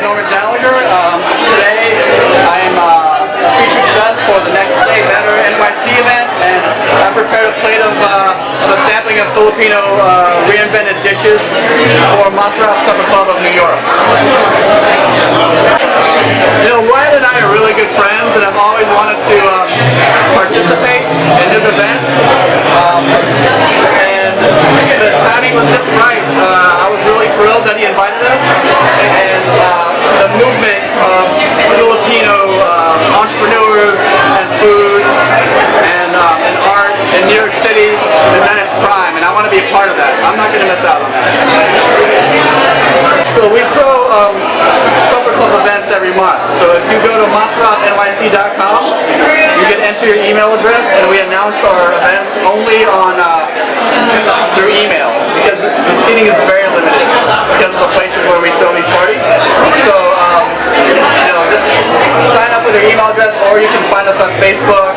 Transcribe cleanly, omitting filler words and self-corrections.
Norman Gallagher. Today I'm featured chef for the Next Day Better NYC event, and I prepared a plate of a sampling of Filipino reinvented dishes for Maserap Supper Club of New York. You know, Wyatt and I are really good friends, and I've always wanted to participate in his events. And the timing was just right. I was really thrilled that he invited us, and the movement of Filipino entrepreneurs and food and art in New York City is at its prime, and I want to be a part of that. I'm not going to miss out on that. So we throw Supper Club events every month. So if you go to maserapnyc.com, you can enter your email address, and we announce our events only on through email, because the seating is very limited because of the places where we throw these parties. So you know, just sign up with your email address, or you can find us on Facebook,